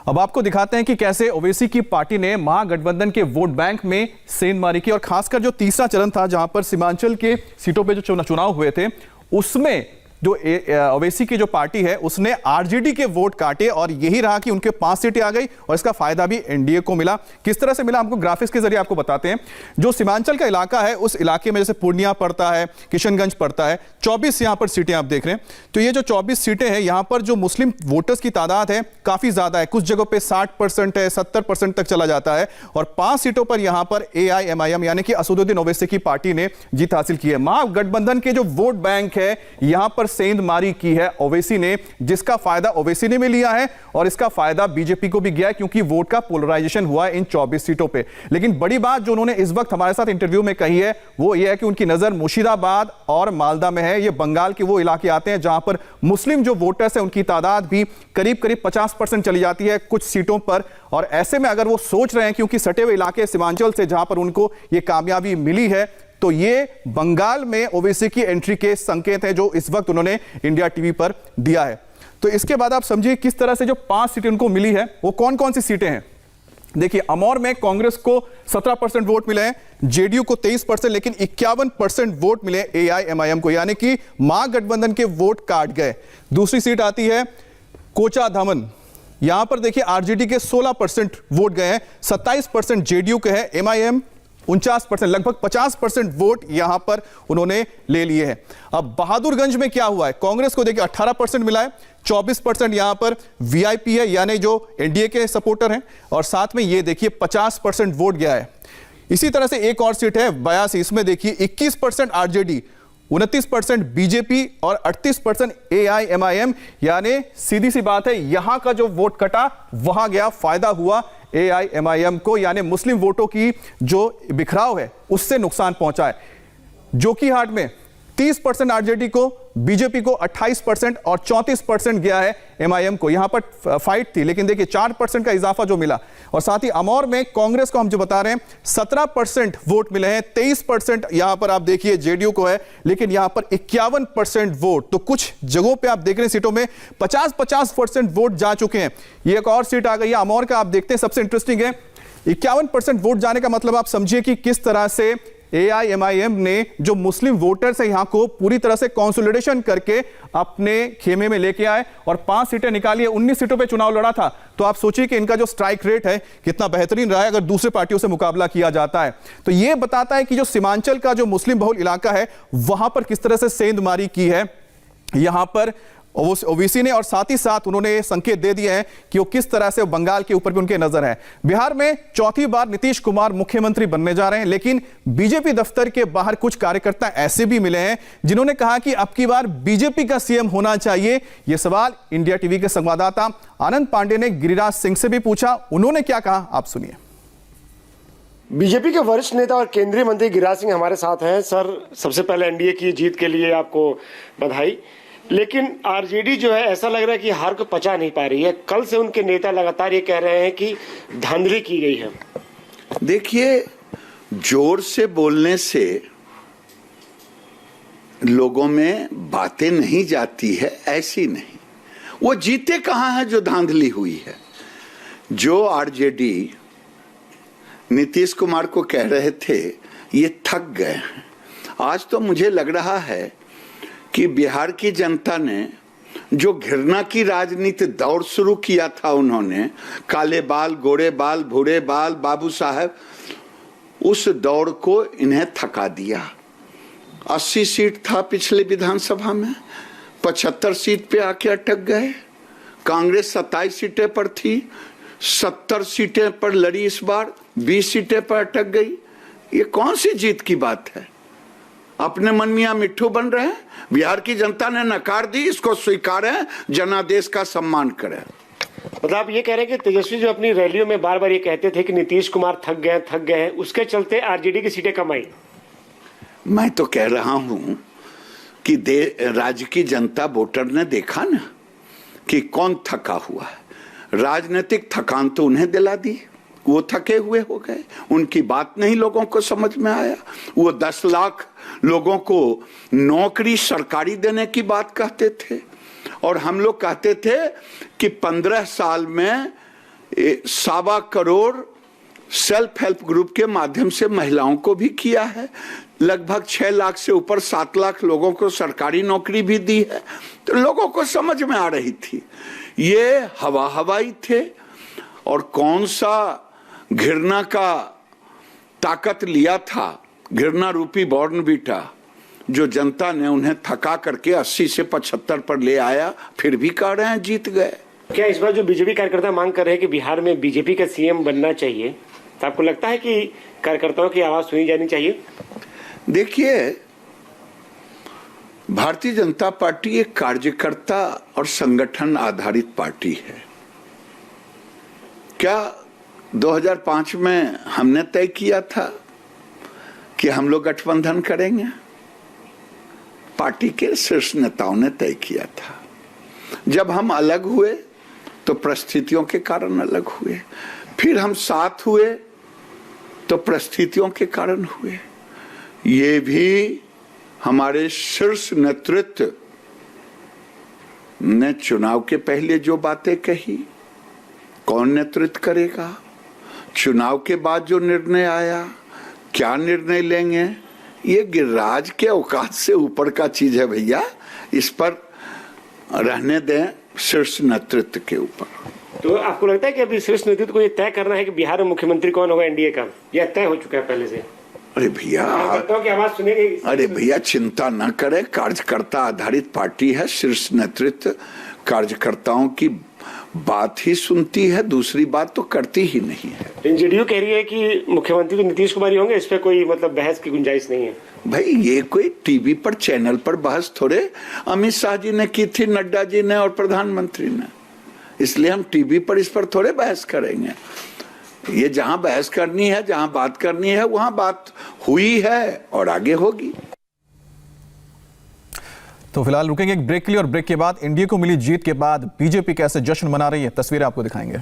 अब आपको दिखाते हैं कि कैसे ओवैसी की पार्टी ने महागठबंधन के वोट बैंक में सेंधमारी की और खासकर जो तीसरा चरण था जहां पर सीमांचल के सीटों पे जो चुनाव हुए थे उसमें जो ओवैसी की जो पार्टी है उसने आरजेडी के वोट काटे और यही रहा कि उनके 5 सीटें आ गई और इसका फायदा भी एनडीए को मिला। किस तरह से मिला हमको ग्राफिक्स के जरिए आपको बताते हैं। जो सीमांचल का इलाका है उस इलाके में जैसे पूर्णिया पड़ता है, किशनगंज पड़ता है, 24 यहां पर सीटें आप देख रहे हैं। तो ये जो 24 सीटें हैं यहां पर जो मुस्लिम वोटर्स की तादाद है काफी ज्यादा है, कुछ जगहों पर 60% है, 70% तक चला जाता है और 5 सीटों पर यहां पर AIMIM यानी कि असदुद्दीन ओवैसी की पार्टी ने जीत हासिल की है। महागठबंधन के जो वोट बैंक है यहां पर सेंधमारी की है ओवैसी ने, जिसका फायदा ओवैसी ने भी लिया है और इसका फायदा बीजेपी को भी गया है क्योंकि वोट का पोलराइजेशन हुआ है इन 24 सीटों पे। लेकिन बड़ी बात जो उन्होंने इस वक्त हमारे साथ इंटरव्यू में कही है वो ये है कि उनकी नजर मुर्शिदाबाद और मालदा में है। ये बंगाल के वो इलाके आते हैं जहां पर मुस्लिम जो वोटर्स है उनकी तादाद भी करीब करीब 50% चली जाती है कुछ सीटों पर। और ऐसे में अगर वो सोच रहे हैं क्योंकि सटे हुए इलाके सीमांचल से जहां पर उनको ये कामयाबी मिली है तो ये बंगाल में ओवैसी की एंट्री के संकेत हैं जो इस वक्त उन्होंने इंडिया टीवी पर दिया है। तो इसके बाद आप समझिए किस तरह से जो 5 सीटें उनको मिली है वो कौन कौन सी सीटें हैं। देखिए अमौर में कांग्रेस को 17% वोट मिले हैं, जेडीयू को 23%, लेकिन 51% वोट मिले AIMIM को, यानी कि महागठबंधन के वोट काट गए। दूसरी सीट आती है कोचा धामन, यहां पर देखिए आरजेडी के 16% वोट गए हैं, 27% जेडीयू के हैं, MIM 49%, लगभग 50% वोट यहां पर उन्होंने ले लिए हैं। अब बहादुरगंज में क्या हुआ है, कांग्रेस को देखिए 18% मिला है, 24% यहां पर वीआईपी है यानी जो एनडीए के सपोर्टर हैं और साथ में ये देखिए 50% वोट गया है। इसी तरह से एक और सीट है 82, इसमें देखिए 21% आरजेडी, 29% बीजेपी और 38% AIMIM, यानी सीधी सी बात है यहां का जो वोट कटा वहां गया, फायदा हुआ AIMIM को, यानी मुस्लिम वोटों की जो बिखराव है उससे नुकसान पहुंचा है। जोकीहाट में 30% आरजेडी को, बीजेपी को 28% और 34% गया है MIM को। यहां पर फाइट थी लेकिन देखिए 4% का इजाफा जो मिला। और साथ ही अमौर में कांग्रेस को हम जो बता रहे हैं 17% वोट मिले हैं, 23% यहां पर आप देखिए जेडीयू को है, लेकिन यहां पर 51% वोट। तो कुछ जगहों पे आप देख रहे हैं सीटों में 50% वोट जा चुके हैं। ये एक और सीट आ गई है अमौर का, आप देखते हैं सबसे इंटरेस्टिंग है 51% वोट जाने का मतलब आप समझिए कि किस तरह से AIMIM ने जो मुस्लिम वोटर्स है यहां को पूरी तरह से कंसोलिडेशन करके अपने खेमे में लेके आए और 5 सीटें निकाली है। 19 सीटों पे चुनाव लड़ा था, तो आप सोचिए कि इनका जो स्ट्राइक रेट है कितना बेहतरीन रहा है अगर दूसरे पार्टियों से मुकाबला किया जाता है। तो यह बताता है कि जो सीमांचल का जो मुस्लिम बहुल इलाका है वहां पर किस तरह से सेंधमारी की है यहां पर ओवैसी ने, और साथ ही साथ उन्होंने संकेत दे दिए हैं कि वो किस तरह से बंगाल के ऊपर भी उनके नजर है। बिहार में चौथी बार नीतीश कुमार मुख्यमंत्री बनने जा रहे हैं, लेकिन बीजेपी दफ्तर के बाहर कुछ कार्यकर्ता ऐसे भी मिले हैं जिन्होंने कहा कि अब की बार बीजेपी का सीएम होना चाहिए। यह सवाल इंडिया टीवी के संवाददाता आनंद पांडे ने गिरिराज सिंह से भी पूछा, उन्होंने क्या कहा आप सुनिए। बीजेपी के वरिष्ठ नेता और केंद्रीय मंत्री गिरिराज सिंह हमारे साथ हैं। सर, सबसे पहले एनडीए की जीत के लिए आपको बधाई। लेकिन आरजेडी जो है ऐसा लग रहा है कि हार को पचा नहीं पा रही है। कल से उनके नेता लगातार ये कह रहे हैं कि धांधली की गई है। देखिए, जोर से बोलने से लोगों में बातें नहीं जाती है, ऐसी नहीं। वो जीते कहां है जो धांधली हुई है। जो आरजेडी नीतीश कुमार को कह रहे थे ये थक गए हैं, आज तो मुझे लग रहा है कि बिहार की जनता ने जो घृणा की राजनीति दौर शुरू किया था, उन्होंने काले बाल, गोरे बाल, भूरे बाल, बाबू साहब, उस दौड़ को इन्हें थका दिया। 80 सीट था पिछले विधानसभा में, 75 सीट पे आके अटक गए। कांग्रेस 27 सीटें पर थी, 70 सीटें पर लड़ी, इस बार 20 सीटें पर अटक गई। ये कौन सी जीत की बात है। अपने मन मियां मिट्ठू बन रहे हैं। बिहार की जनता ने नकार दी, इसको स्वीकारें, जनादेश का सम्मान करें। मतलब आप ये कह रहे हैं कि तेजस्वी जो अपनी रैलियों में बार बार ये कहते थे कि नीतीश कुमार थक गए हैं, उसके चलते आरजेडी की सीटें कम आई। मैं तो कह रहा हूं कि राज्य की जनता वोटर ने देखा ना कि कौन थका हुआ है। राजनीतिक थकान तो उन्हें दिला दी, वो थके हुए हो गए, उनकी बात नहीं लोगों को समझ में आया। वो 10 लाख लोगों को नौकरी सरकारी देने की बात कहते थे और हम लोग कहते थे कि 15 साल में 1.25 करोड़ सेल्फ हेल्प ग्रुप के माध्यम से महिलाओं को भी किया है। लगभग 6 लाख से ऊपर 7 लाख लोगों को सरकारी नौकरी भी दी है। तो लोगों को समझ में आ रही थी ये हवाई थे, और कौन सा घृणा का ताकत लिया था, घृणा रूपी बॉर्नवीटा, जो जनता ने उन्हें थका करके 80 से 75 पर ले आया, फिर भी कह रहे हैं जीत गए। क्या इस बार जो बीजेपी कार्यकर्ता मांग कर रहे हैं कि बिहार में बीजेपी का सीएम बनना चाहिए, तो आपको लगता है कि कार्यकर्ताओं की आवाज सुनी जानी चाहिए? देखिए, भारतीय जनता पार्टी एक कार्यकर्ता और संगठन आधारित पार्टी है। क्या 2005 में हमने तय किया था कि हम लोग गठबंधन करेंगे? पार्टी के शीर्ष नेताओं ने तय किया था। जब हम अलग हुए तो परिस्थितियों के कारण अलग हुए, फिर हम साथ हुए तो परिस्थितियों के कारण हुए। ये भी हमारे शीर्ष नेतृत्व ने चुनाव के पहले जो बातें कही, कौन नेतृत्व करेगा, चुनाव के बाद जो निर्णय आया, क्या निर्णय लेंगे, ये गिरिराज के औकात से ऊपर का चीज है भैया। इस पर रहने दें शीर्ष नेतृत्व के ऊपर। तो आपको लगता है कि अभी शीर्ष नेतृत्व को ये तय करना है कि बिहार में मुख्यमंत्री कौन होगा एनडीए का, यह तय हो चुका है पहले से? अरे भैया, की आवाज सुनेगी? अरे भैया, चिंता न करें, कार्यकर्ता आधारित पार्टी है। शीर्ष नेतृत्व कार्यकर्ताओं की बात ही सुनती है, दूसरी बात तो करती ही नहीं है। जेडीयू कह रही है कि मुख्यमंत्री तो नीतीश कुमार ही होंगे, इस पे कोई मतलब बहस की गुंजाइश नहीं है। भाई, ये कोई टीवी पर चैनल पर बहस थोड़े अमित शाह जी ने की थी, नड्डा जी ने और प्रधानमंत्री ने, इसलिए हम टीवी पर इस पर थोड़े बहस करेंगे। ये जहां बहस करनी है, जहां बात करनी है, वहां बात हुई है और आगे होगी। तो फिलहाल रुकेंगे एक ब्रेक के लिए, और ब्रेक के बाद एनडीए को मिली जीत के बाद बीजेपी कैसे जश्न मना रही है, तस्वीरें आपको दिखाएंगे।